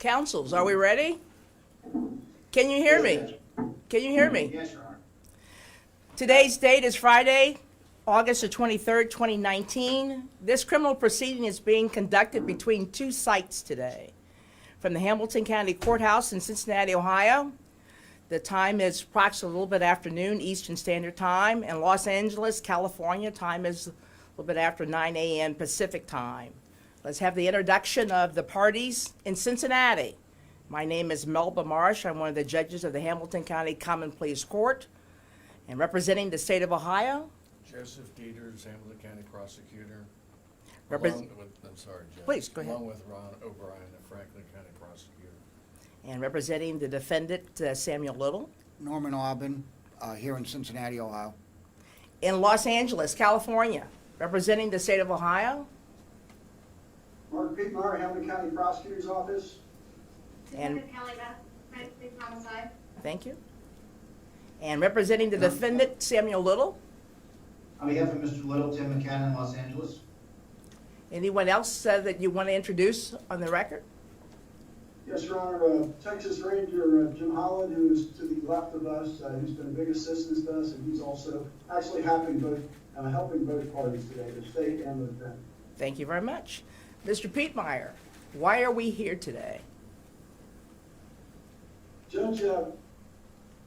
Councils, are we ready? Can you hear me? Can you hear me? Yes, Your Honor. Today's date is Friday, August the 23rd, 2019. This criminal proceeding is being conducted between two sites today. From the Hamilton County Courthouse in Cincinnati, Ohio. The time is approximately a little bit after noon, Eastern Standard Time. In Los Angeles, California, time is a little bit after 9 a.m. Pacific Time. Let's have the introduction of the parties in Cincinnati. My name is Melba Marsh. I'm one of the judges of the Hamilton County Common Pleas Court. And representing the state of Ohio. Joseph Dieters, Hamilton County Prosecutor. Repres- Along with, I'm sorry, Judge. Please, go ahead. Along with Ron O'Brien, the Franklin County Prosecutor. And representing the defendant, Samuel Little. Norman Aubin, here in Cincinnati, Ohio. In Los Angeles, California, representing the state of Ohio. Mark Piedmar, Hamilton County Prosecutor's Office. And Detective Kelly Beth, United States Homicide. thank you. And representing the defendant, Samuel Little. On behalf of Mr. Little, Tim McKenna in Los Angeles. Anyone else that you want to introduce on the record? Yes, Your Honor, Texas Ranger Jim Holland, who is to the left of us, who's been a big assistance to us, and he's also actually helping both parties today, the state and the defendant. Thank you very much. Mr. Piedmar, why are we here today? Judge,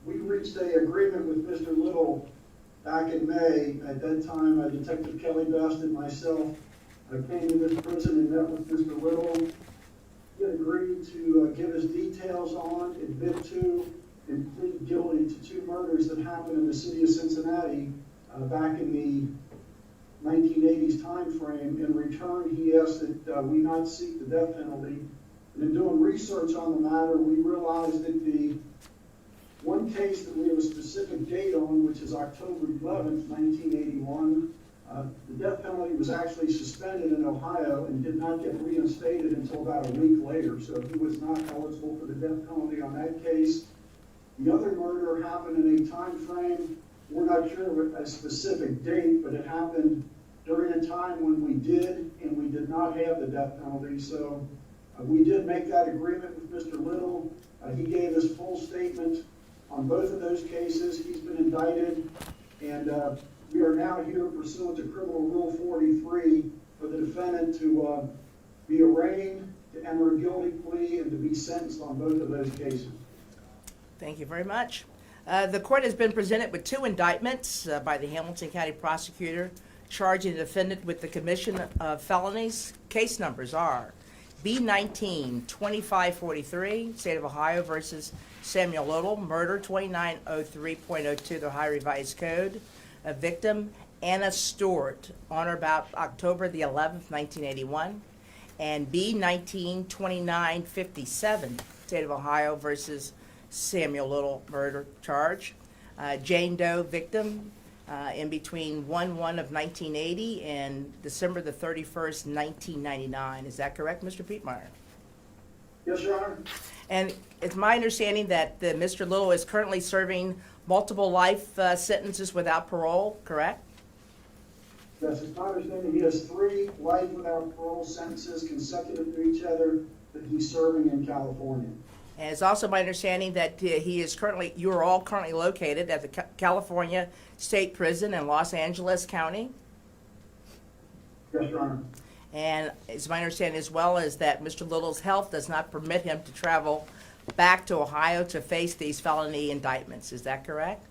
we reached an agreement with Mr. Little back in May. At that time, Detective Kelly Best and myself came to this prison and met with Mr. Little. He had agreed to give us details on, admit to, and plead guilty to two murders that happened in the city of Cincinnati back in the 1980s time frame. In return, he asked that we not seek the death penalty. And in doing research on the matter, we realized that the one case that we have a specific date on, which is October 11th, 1981, the death penalty was actually suspended in Ohio and did not get reinstated until about a week later. So he was not eligible for the death penalty on that case. The other murder happened in a time frame, we're not sure of a specific date, but it happened during a time when we did and we did not have the death penalty. So we did make that agreement with Mr. Little. He gave us full statement on both of those cases. He's been indicted, and we are now here pursuant to Criminal Rule 43 for the defendant to be arraigned, to enter a guilty plea, and to be sentenced on both of those cases. Thank you very much. The court has been presented with two indictments by the Hamilton County Prosecutor charging the defendant with the commission of felonies. Case numbers are B-19-2543, State of Ohio versus Samuel Little, murder 2903.02, the Ohio Revised Code. A victim, Anna Stewart, on or about October the 11th, 1981. And B-19-2957, State of Ohio versus Samuel Little, murder charge. Jane Doe, victim, in between 1/1 of 1980 and December the 31st, 1999. Is that correct, Mr. Piedmar? Yes, Your Honor. And it's my understanding that Mr. Little is currently serving multiple life sentences without parole, correct? Yes, it's my understanding he has 3 life without parole sentences consecutive to each other that he's serving in California. And it's also my understanding that you are all currently located at the California State Prison in Los Angeles County. Yes, Your Honor. And it's my understanding as well is that Mr. Little's health does not permit him to travel back to Ohio to face these felony indictments. Is that correct?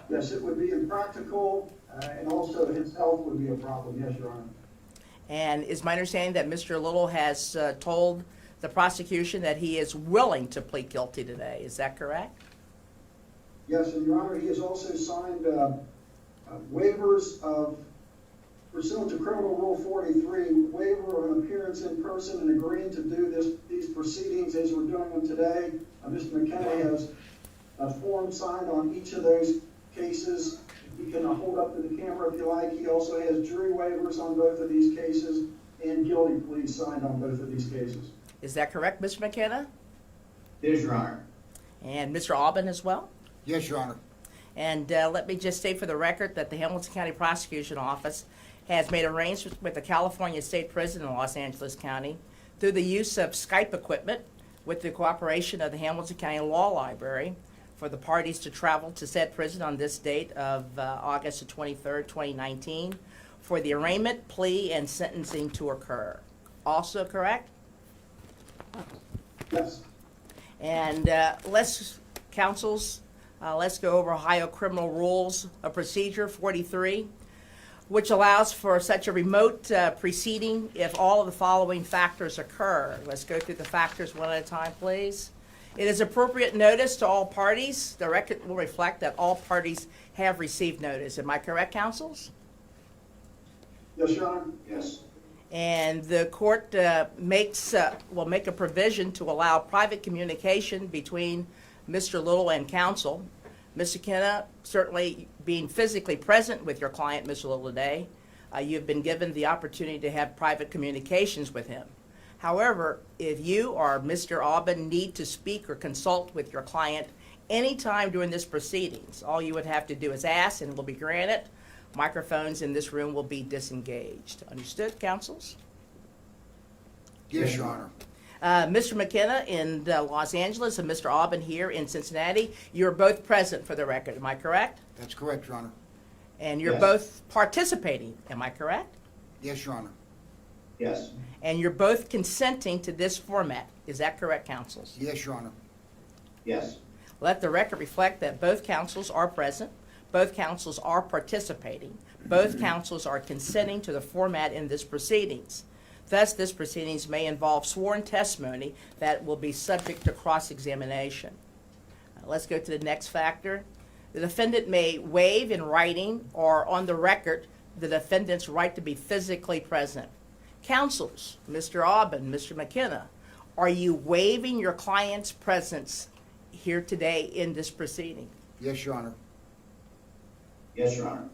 Yes, it would be impractical, and also his health would be a problem. Yes, Your Honor. And it's my understanding that Mr. Little has told the prosecution that he is willing to plead guilty today. Is that correct? Yes, and Your Honor, he has also signed waivers of, pursuant to Criminal Rule 43, waiver of an appearance in person and agreeing to do these proceedings as we're doing them today. Mr. McKenna has a form signed on each of those cases. He can hold up to the camera if you like. He also has jury waivers on both of these cases and guilty pleas signed on both of these cases. Is that correct, Mr. McKenna? It is, Your Honor. And Mr. Aubin as well? Yes, Your Honor. And let me just state for the record that the Hamilton County Prosecution Office has made arrangements with the California State Prison in Los Angeles County through the use of Skype equipment with the cooperation of the Hamilton County Law Library for the parties to travel to said prison on this date of August the 23rd, 2019, for the arraignment, plea, and sentencing to occur. Also correct? Yes. And let's go over Ohio Criminal Rules of Procedure 43, which allows for such a remote proceeding if all of the following factors occur. Let's go through the factors one at a time, please. It is appropriate notice to all parties. The record will reflect that all parties have received notice. Am I correct, counsels? Yes, Your Honor? Yes. And the court will make a provision to allow private communication between Mr. Little and counsel. Mr. McKenna, certainly being physically present with your client, Mr. Little, today, you've been given the opportunity to have private communications with him. However, if you or Mr. Aubin need to speak or consult with your client anytime during this proceedings, all you would have to do is ask and it will be granted. Microphones in this room will be disengaged. Understood, counsels? Yes, Your Honor. Mr. McKenna in Los Angeles and Mr. Aubin here in Cincinnati, you're both present for the record, am I correct? That's correct, Your Honor. And you're Yes. both participating, am I correct? Yes, Your Honor. Yes. And you're both consenting to this format, is that correct, counsels? Yes, Your Honor. Yes. Let the record reflect that both counsels are present, both counsels are participating, both counsels are consenting to the format in this proceedings. Thus, this proceedings may involve sworn testimony that will be subject to cross-examination. Let's go to the next factor. The defendant may waive in writing or on the record the defendant's right to be physically present. Counsels, Mr. Aubin, Mr. McKenna, are you waiving your client's presence here today in this proceeding? Yes, Your Honor. Yes, Your Honor.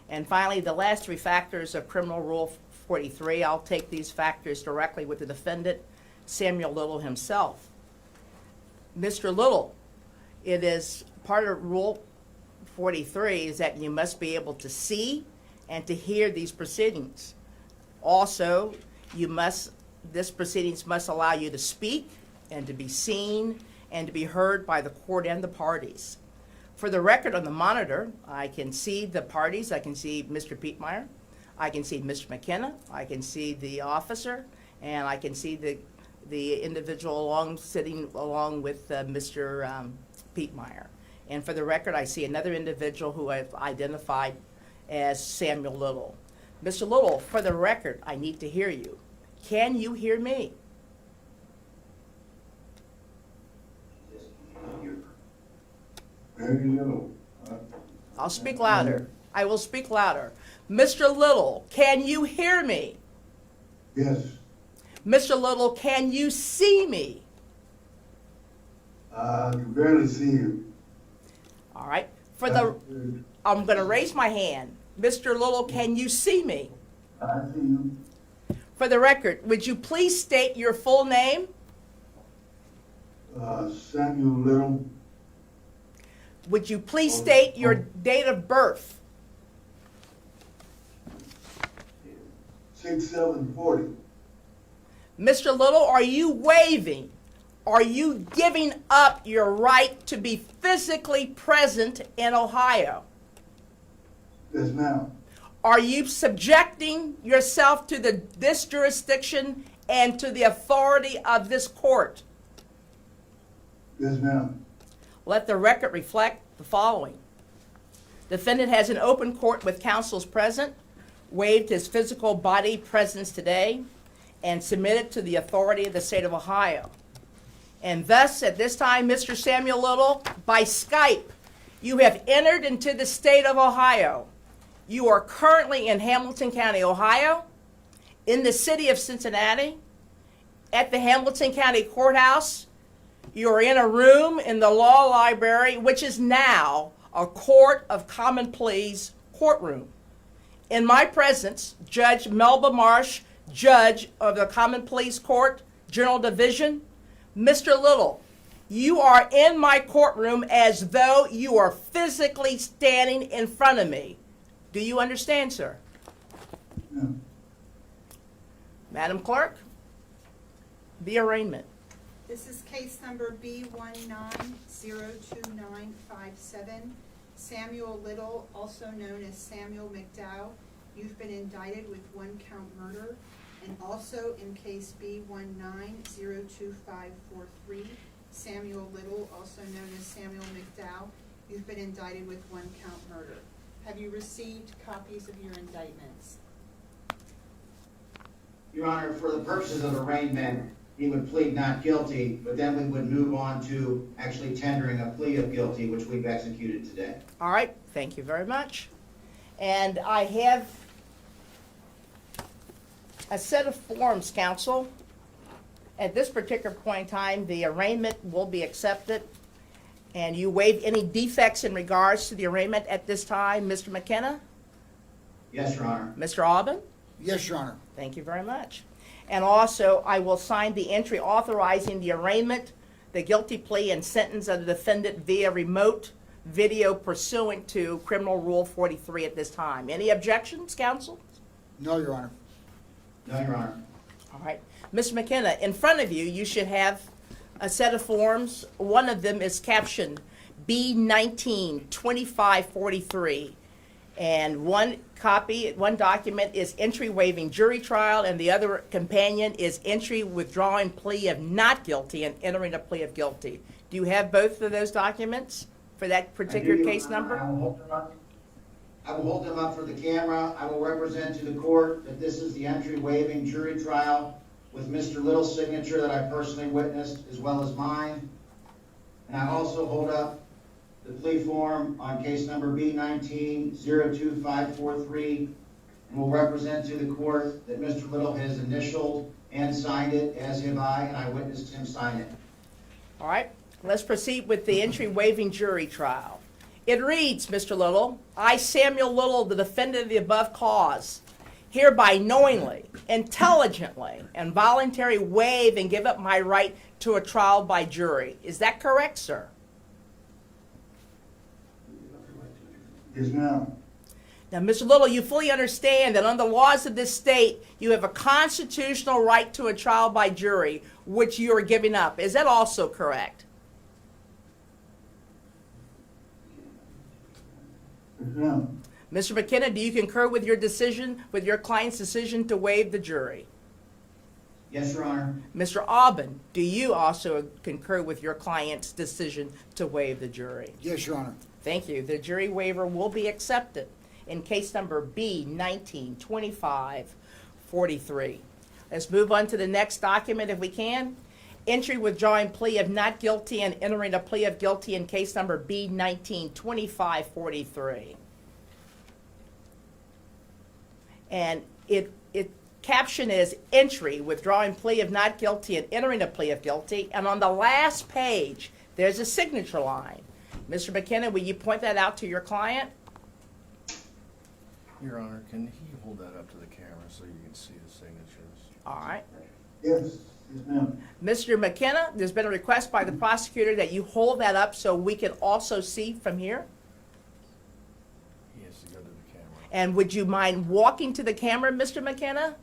And finally, the last three factors of Criminal Rule 43, I'll take these factors directly with the defendant, Samuel Little himself. Mr. Little, it is part of Rule 43 is that you must be able to see and to hear these proceedings. Also, this proceedings must allow you to speak and to be seen and to be heard by the court and the parties. For the record on the monitor, I can see the parties. I can see Mr. Pietmeyer. I can see Mr. McKenna. I can see the officer, and I can see the individual sitting along with Mr. Pietmeyer. And for the record, I see another individual who I've identified as Samuel Little. Mr. Little, for the record, I need to hear you. Can you hear me? Very little. I'll speak louder. I will speak louder. Mr. Little, can you hear me? Yes. Mr. Little, can you see me? I can barely see you. All right. I'm going to raise my hand. Mr. Little, can you see me? I see you. For the record, would you please state your full name? Samuel Little. Would you please state your date of birth? 6/7/40. Mr. Little, are you waiving? Are you giving up your right to be physically present in Ohio? Yes, ma'am. Are you subjecting yourself to this jurisdiction and to the authority of this court? Yes, ma'am. Let the record reflect the following. Defendant has an open court with counsels present, waived his physical body presence today, and submitted to the authority of the state of Ohio. And thus, at this time, Mr. Samuel Little, by Skype, you have entered into the state of Ohio. You are currently in Hamilton County, Ohio, in the city of Cincinnati, at the Hamilton County Courthouse. You are in a room in the law library, which is now a Court of Common Pleas courtroom. In my presence, Judge Melba Marsh, Judge of the Common Pleas Court, General Division. Mr. Little, you are in my courtroom as though you are physically standing in front of me. Do you understand, sir? Yeah. Madam Clerk, the arraignment. This is case number B19-02957. Samuel Little, also known as Samuel McDowell. You've been indicted with 1-count murder. And also in case B19-02543, Samuel Little, also known as Samuel McDowell. You've been indicted with 1-count murder. Have you received copies of your indictments? Your Honor, for the purposes of arraignment, he would plead not guilty, but then we would move on to actually tendering a plea of guilty, which we've executed today. All right, thank you very much. And I have a set of forms, counsel. At this particular point in time, the arraignment will be accepted, and you waive any defects in regards to the arraignment at this time. Mr. McKenna? Yes, Your Honor. Mr. Aubin? Yes, Your Honor. Thank you very much. And also, I will sign the entry authorizing the arraignment, the guilty plea, and sentence of the defendant via remote video pursuant to Criminal Rule 43 at this time. Any objections, counsel? No, Your Honor. No, Your Honor. All right. Mr. McKenna, in front of you, you should have a set of forms. One of them is captioned B19-2543. And one document is entry waiving jury trial, and the other companion is entry withdrawing plea of not guilty and entering a plea of guilty. Do you have both of those documents for that particular I do, Your case Honor. number? I will hold them up for the camera. I will represent to the court that this is the entry waiving jury trial with Mr. Little's signature that I personally witnessed, as well as mine. And I also hold up the plea form on case number B19-02543, and will represent to the court that Mr. Little has initialed and signed it, as have I, and I witnessed him sign it. All right, let's proceed with the entry waiving jury trial. It reads, Mr. Little, I, Samuel Little, the defendant of the above cause, hereby knowingly, intelligently, and voluntarily waive and give up my right to a trial by jury. Is that correct, sir? Yes, ma'am. Now, Mr. Little, you fully understand that under the laws of this state, you have a constitutional right to a trial by jury, which you are giving up. Is that also correct? Yes, ma'am. Mr. McKenna, do you concur with your decision, with your client's decision to waive the jury? Yes, Your Honor. Mr. Aubin, do you also concur with your client's decision to waive the jury? Yes, Your Honor. Thank you. The jury waiver will be accepted in case number B19-2543. Let's move on to the next document if we can. Entry withdrawing plea of not guilty and entering a plea of guilty in case number B19-2543. And it caption is entry withdrawing plea of not guilty and entering a plea of guilty. And on the last page, there's a signature line. Mr. McKenna, will you point that out to your client? Your Honor, can he hold that up to the camera so you can see the signatures? All right. Yes, yes, ma'am. Mr. McKenna, there's been a request by the prosecutor that you hold that up so we can also see from here. He has to go to the camera. And would you mind walking to the camera, Mr. McKenna?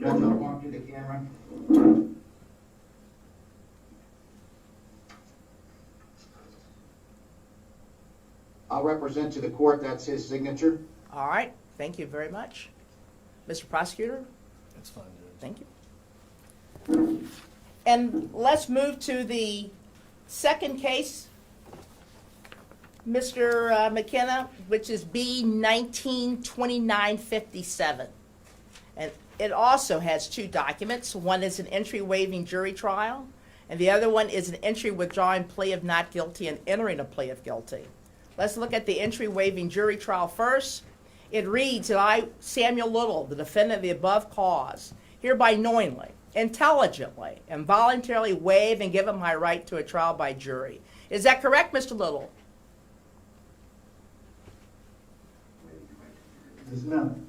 Judge, I'll walk to the camera. I'll represent to the court that's his signature. All right. Thank you very much. Mr. Prosecutor, That's fine, Judge. thank you. And let's move to the second case, Mr. McKenna, which is B19-2957. And it also has two documents. One is an entry waiving jury trial, and the other one is an entry withdrawing plea of not guilty and entering a plea of guilty. Let's look at the entry waiving jury trial first. It reads that I, Samuel Little, the defendant of the above cause, hereby knowingly, intelligently, and voluntarily waive and give up my right to a trial by jury. Is that correct, Mr. Little? Yes, ma'am.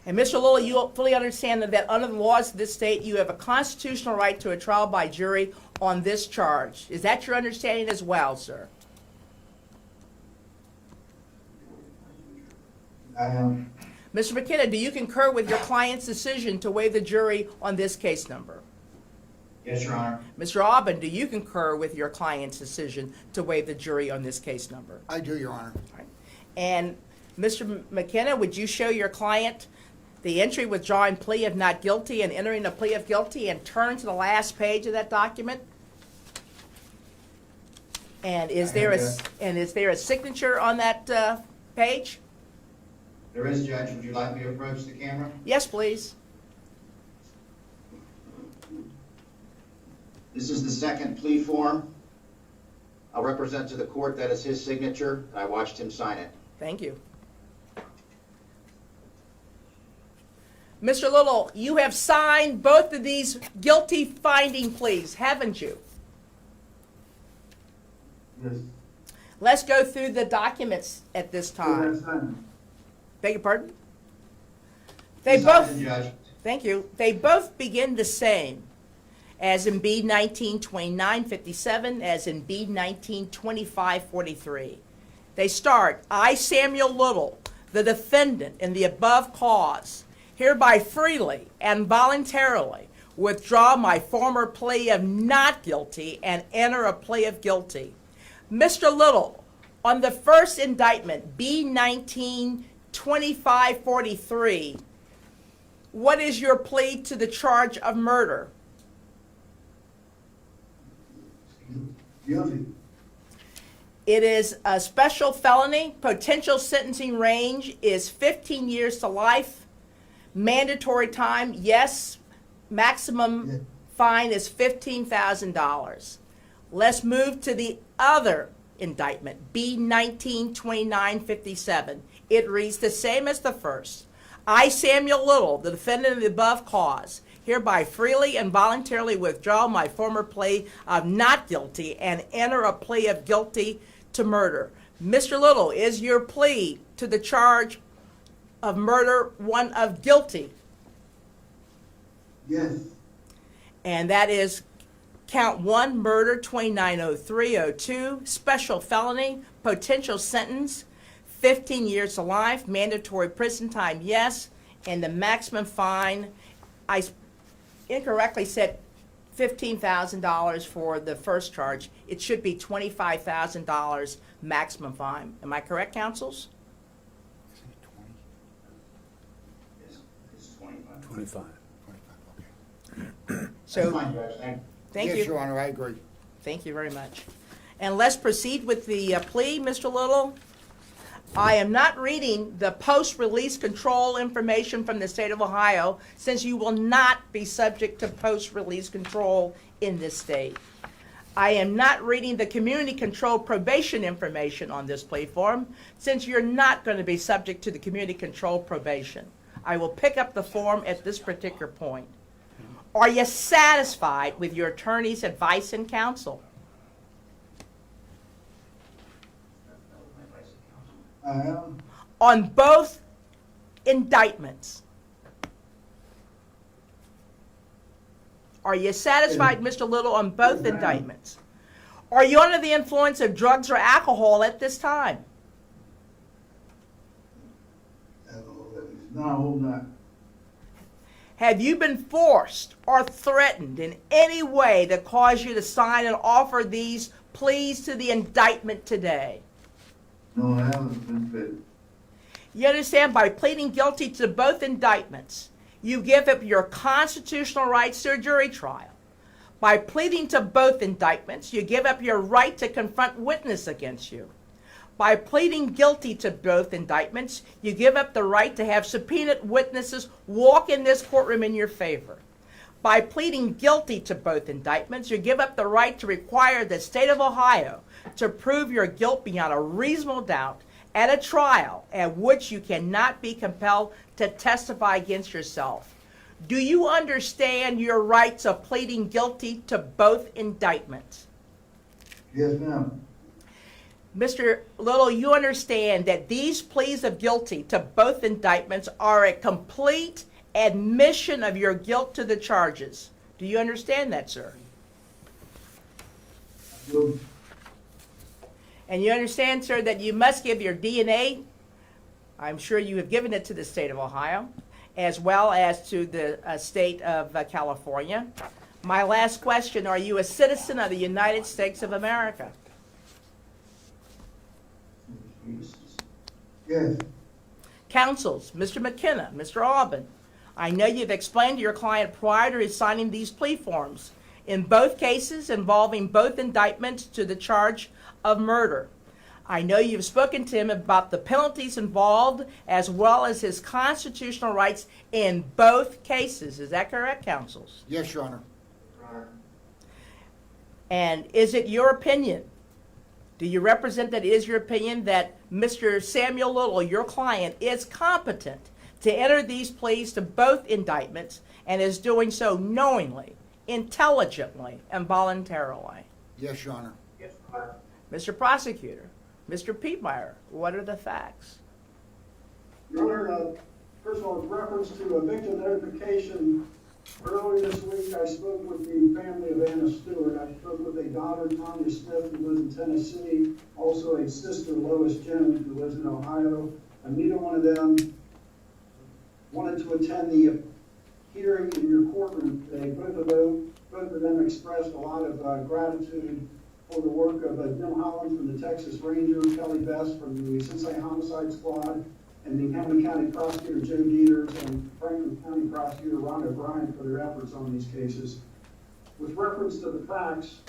And Mr. Little, you fully understand that under the laws of this state, you have a constitutional right to a trial by jury on this charge. Is that your understanding as well, sir? I am. Mr. McKenna, do you concur with your client's decision to waive the jury on this case number? Yes, Your Honor. Mr. Aubin, do you concur with your client's decision to waive the jury on this case number? I do, Your Honor. And Mr. McKenna, would you show your client the entry withdrawing plea of not guilty and entering a plea of guilty, and turn to the last page of that document? And is there a signature on that page? There is, Judge. Would you like me to approach the camera? Yes, please. This is the second plea form. I'll represent to the court that is his signature. I watched him sign it. Thank you. Mr. Little, you have signed both of these guilty finding pleas, haven't you? Yes. Let's go through the documents at this Yes, time. I'm- Beg your pardon? They He both, signed it, Judge. thank you. They both begin the same, as in B 192957, as in B 192543. They start, I, Samuel Little, the defendant in the above cause, hereby freely and voluntarily withdraw my former plea of not guilty and enter a plea of guilty. Mr. Little, on the first indictment, B 192543, what is your plea to the charge of murder? Guilty. It is a special felony. Potential sentencing range is 15 years to life. Mandatory time, yes. Maximum fine is $15,000. Let's move to the other indictment, B 192957. It reads the same as the first. I, Samuel Little, the defendant of the above cause, hereby freely and voluntarily withdraw my former plea of not guilty and enter a plea of guilty to murder. Mr. Little, is your plea to the charge of murder one of guilty? Yes. And that is count 1, murder, 290302, special felony, potential sentence, 15 years to life, mandatory prison time, yes, and the maximum fine, I incorrectly said $15,000 for the first charge. It should be $25,000 maximum fine. Am I correct, counsels? It's 25. 25. That's So, fine, Judge. Thank you. thank Yes, you. Your Honor, I agree. Thank you very much. And let's proceed with the plea, Mr. Little. I am not reading the post-release control information from the state of Ohio, since you will not be subject to post-release control in this state. I am not reading the community control probation information on this plea form, since you're not going to be subject to the community control probation. I will pick up the form at this particular point. Are you satisfied with your attorney's advice and counsel? I am. On both indictments? Are you satisfied, Mr. Little, on both Yes, ma'am. indictments? Are you under the influence of drugs or alcohol at this time? No, I hope not. Have you been forced or threatened in any way to cause you to sign and offer these pleas to the indictment today? No, I haven't been fit. You understand, by pleading guilty to both indictments, you give up your constitutional rights to a jury trial. By pleading to both indictments, you give up your right to confront witness against you. By pleading guilty to both indictments, you give up the right to have subpoenaed witnesses walk in this courtroom in your favor. By pleading guilty to both indictments, you give up the right to require the state of Ohio to prove your guilt beyond a reasonable doubt at a trial at which you cannot be compelled to testify against yourself. Do you understand your rights of pleading guilty to both indictments? Yes, ma'am. Mr. Little, you understand that these pleas of guilty to both indictments are a complete admission of your guilt to the charges. Do you understand that, sir? Good. And you understand, sir, that you must give your DNA, I'm sure you have given it to the state of Ohio, as well as to the state of California. My last question, are you a citizen of the United States of America? Yes. Counsels, Mr. McKenna, Mr. Aubin, I know you've explained to your client prior to signing these plea forms, in both cases involving both indictments to the charge of murder. I know you've spoken to him about the penalties involved as well as his constitutional rights in both cases. Is that correct, counsels? Yes, Your Honor. And is it your opinion? Do you represent that it is your opinion that Mr. Samuel Little, your client, is competent to enter these pleas to both indictments and is doing so knowingly, intelligently, and voluntarily? Yes, Your Honor. Mr. Prosecutor, Mr. Pietmeyer, what are the facts? Your Honor, first of all, with reference to a victim notification, earlier this week I spoke with the family of Anna Stewart. I spoke with a daughter, Tanya Smith, who lives in Tennessee, also a sister, Lois Jones, who lives in Ohio. And neither one of them wanted to attend the hearing in your courtroom today. Both of them expressed a lot of gratitude for the work of Jim Holland from the Texas Rangers, Kelly Best from the Cincinnati Homicide Squad, and the Hamilton County Prosecutor Joe Dieters and Franklin County Prosecutor Ron O'Brien for their efforts on these cases. With reference to the facts,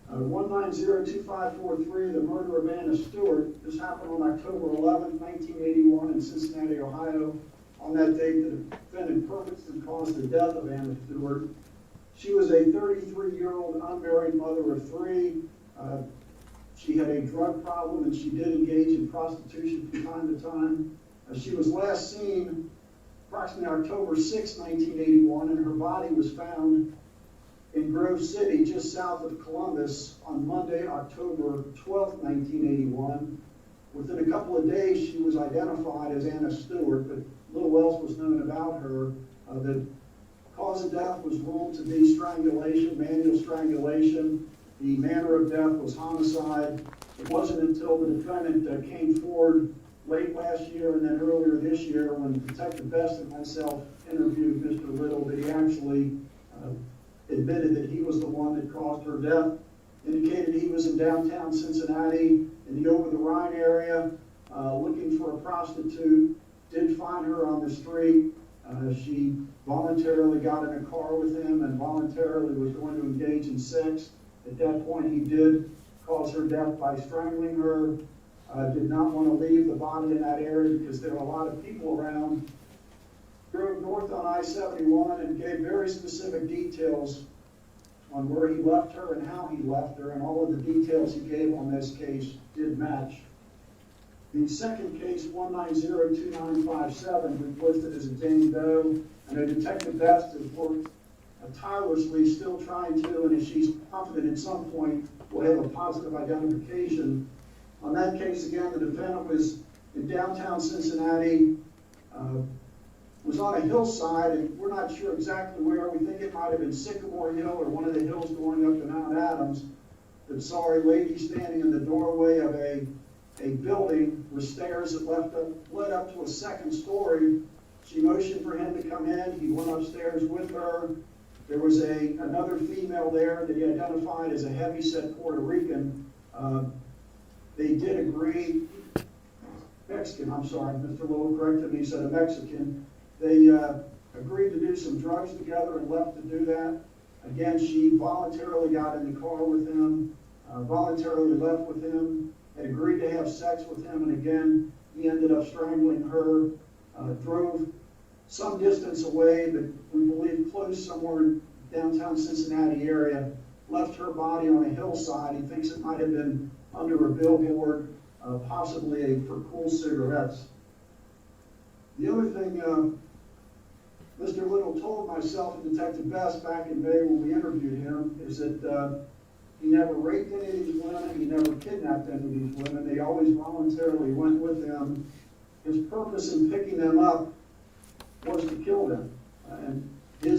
1902543, the murder of Anna Stewart, this happened on October 11, 1981 in Cincinnati, Ohio. On that date, the defendant purposely caused the death of Anna Stewart. She was a 33-year-old unmarried mother of three. She had a drug problem and she did engage in prostitution from time to time. She was last seen approximately October 6, 1981, and her body was found in Grove City, just south of Columbus, on Monday, October 12, 1981. Within a couple of days, she was identified as Anna Stewart, but little else was known about her. The cause of death was ruled to be strangulation, manual strangulation. The manner of death was homicide. It wasn't until the defendant came forward late last year and then earlier this year when Detective Best and myself interviewed Mr. Little that he actually admitted that he was the one that caused her death. Indicated he was in downtown Cincinnati in the over-the-Rhine area looking for a prostitute. Did find her on the street. She voluntarily got in a car with him and voluntarily was going to engage in sex. At that point, he did cause her death by strangling her. Did not want to leave the body in that area because there were a lot of people around. Drove north on I-71 and gave very specific details on where he left her and how he left her, and all of the details he gave on this case did match. The second case, 1902957, was listed as a Jane Doe, and a Detective Best has worked tirelessly, still trying to, and as she's confident at some point will have a positive identification. On that case, again, the defendant was in downtown Cincinnati, was on a hillside, and we're not sure exactly where. We think it might have been Sycamore Hill or one of the hills going up to Mount Adams, but saw a lady standing in the doorway of a building with stairs that led up to a second story. She motioned for him to come in. He went upstairs with her. There was another female there that he identified as a heavyset Puerto Rican. They did agree, Mexican, I'm sorry, Mr. Little corrected me, he said a Mexican. They agreed to do some drugs together and left to do that. Again, she voluntarily got in the car with him, voluntarily left with him, had agreed to have sex with him, and again, he ended up strangling her, drove some distance away, but we believe close somewhere in downtown Cincinnati area, left her body on a hillside. He thinks it might have been under a billboard, possibly for Cool Cigarettes. The other thing Mr. Little told myself and Detective Best back in May when we interviewed him is that he never raped any of these women, he never kidnapped any of these women. They always voluntarily went with him. His purpose in picking them up was to kill them. And he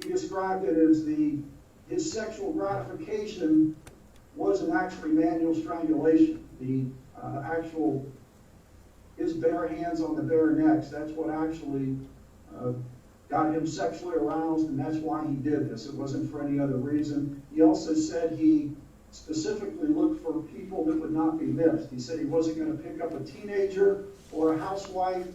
described it as his sexual gratification wasn't actually manual strangulation. His bare hands on the bare necks, that's what actually got him sexually aroused, and that's why he did this. It wasn't for any other reason. He also said he specifically looked for people that would not be missed. He said he wasn't going to pick up a teenager or a housewife,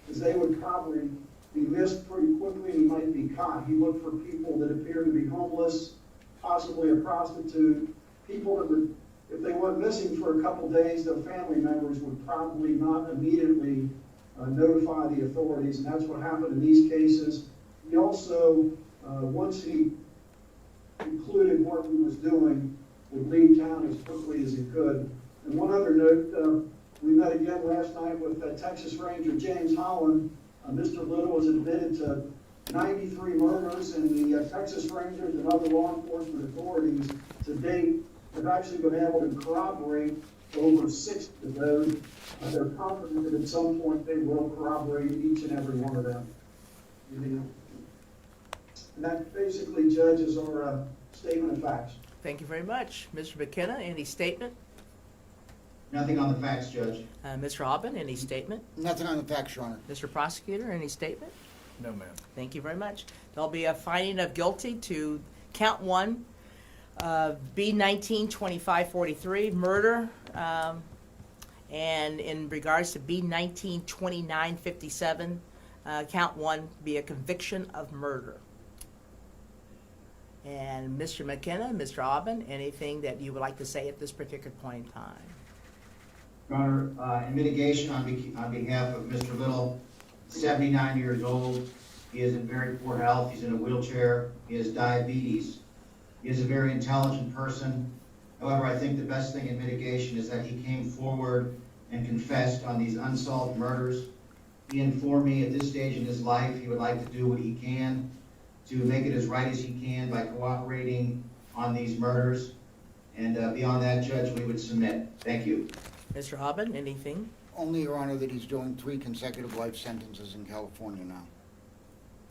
because they would probably be missed pretty quickly and he might be caught. He looked for people that appeared to be homeless, possibly a prostitute, people that would, if they went missing for a couple days, their family members would probably not immediately notify the authorities, and that's what happened in these cases. He also, once he concluded what he was doing, would leave town as quickly as he could. And one other note, we met again last night with Texas Ranger James Holland. Mr. Little was admitted to 93 murders, and the Texas Rangers and other law enforcement authorities to date have actually been able to corroborate over 60 of those. They're confident that at some point they will corroborate each and every one of them. And that basically, Judge, is our statement of facts. Thank you very much. Mr. McKenna, any statement? Nothing on the facts, Judge. Mr. Aubin, any statement? Nothing on the facts, Your Honor. Mr. Prosecutor, any statement? No, ma'am. Thank you very much. There'll be a finding of guilty to count one, B-19-2543, murder, and in regards to B-19-2957, count one be a conviction of murder. And Mr. McKenna, Mr. Aubin, anything that you would like to say at this particular point in time? Your Honor, in mitigation on behalf of Mr. Little, 79 years old. He is in very poor health. He's in a wheelchair. He has diabetes. He is a very intelligent person. However, I think the best thing in mitigation is that he came forward and confessed on these unsolved murders. He informed me at this stage in his life he would like to do what he can to make it as right as he can by cooperating on these murders. And beyond that, Judge, we would submit. Thank you. Mr. Aubin, anything? Only, Your Honor, that he's doing 3 consecutive life sentences in California now.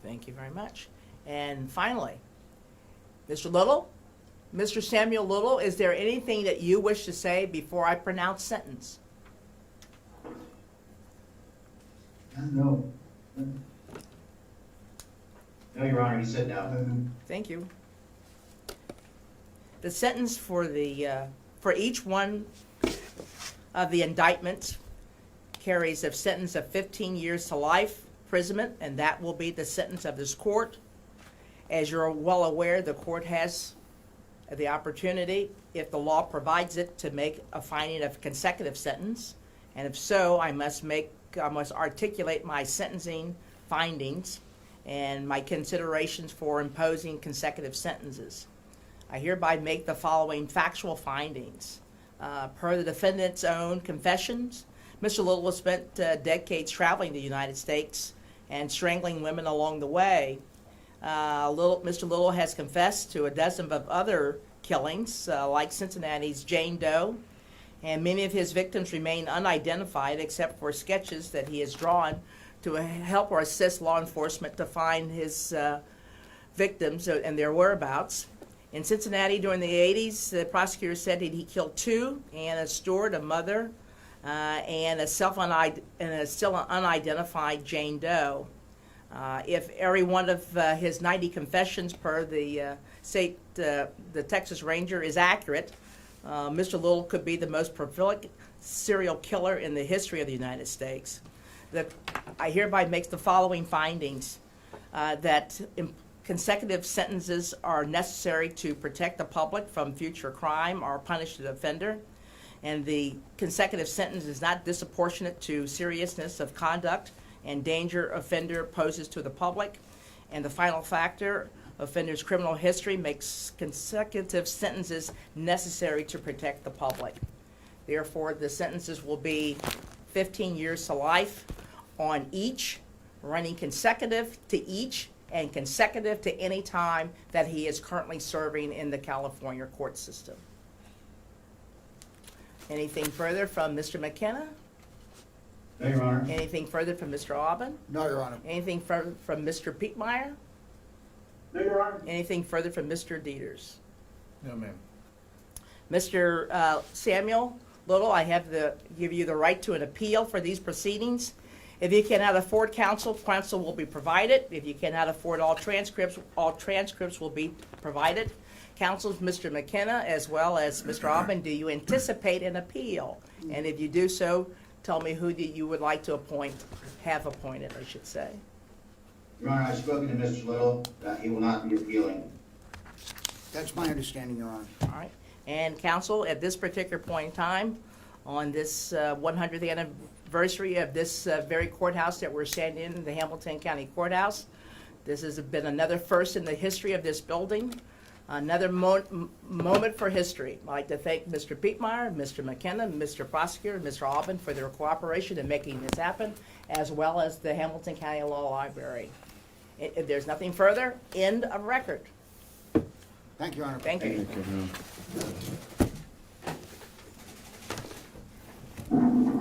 Thank you very much. And finally, Mr. Little, Mr. Samuel Little, is there anything that you wish to say before I pronounce sentence? No. No, Your Honor, he said no. Thank you. The sentence for each one of the indictments carries a sentence of 15 years to life imprisonment, and that will be the sentence of this court. As you're well aware, the court has the opportunity, if the law provides it, to make a finding of consecutive sentence. And if so, I must articulate my sentencing findings and my considerations for imposing consecutive sentences. I hereby make the following factual findings. Per the defendant's own confessions, Mr. Little has spent decades traveling the United States and strangling women along the way. Mr. Little has confessed to a dozen of other killings, like Cincinnati's Jane Doe, and many of his victims remain unidentified except for sketches that he has drawn to help or assist law enforcement to find his victims and their whereabouts. In Cincinnati during the 80s, the prosecutor said that he killed 2, Anna Stewart, a mother, and a still unidentified Jane Doe. If every one of his 90 confessions per the Texas Ranger is accurate, Mr. Little could be the most prolific serial killer in the history of the United States. I hereby make the following findings: that consecutive sentences are necessary to protect the public from future crime or punish the offender, and the consecutive sentence is not disproportionate to seriousness of conduct and danger offender poses to the public. And the final factor, offender's criminal history makes consecutive sentences necessary to protect the public. Therefore, the sentences will be 15 years to life on each, running consecutive to each, and consecutive to any time that he is currently serving in the California court system. Anything further from Mr. McKenna? No, Your Honor. Anything further from Mr. Aubin? No, Your Honor. Anything from Mr. Pietmeyer? No, Your Honor. Anything further from Mr. Dieters? No, ma'am. Mr. Samuel Little, I have give you the right to an appeal for these proceedings. If you cannot afford counsel, counsel will be provided. If you cannot afford all transcripts will be provided. Counsels, Mr. McKenna, as well as Mr. Aubin, do you anticipate an appeal? And if you do so, tell me who that you would like to appoint, have appointed, I should say. Your Honor, I've spoken to Mr. Little, that he will not be appealing. That's my understanding, Your Honor. All right. And counsel, at this particular point in time, on this 100th anniversary of this very courthouse that we're standing in, the Hamilton County Courthouse, this has been another first in the history of this building, another moment for history. I'd like to thank Mr. Pietmeyer, Mr. McKenna, Mr. Prosecutor, and Mr. Aubin for their cooperation in making this happen, as well as the Hamilton County Law Library. If there's nothing further, end of record. Thank you, Your Honor. Thank you. Thank you.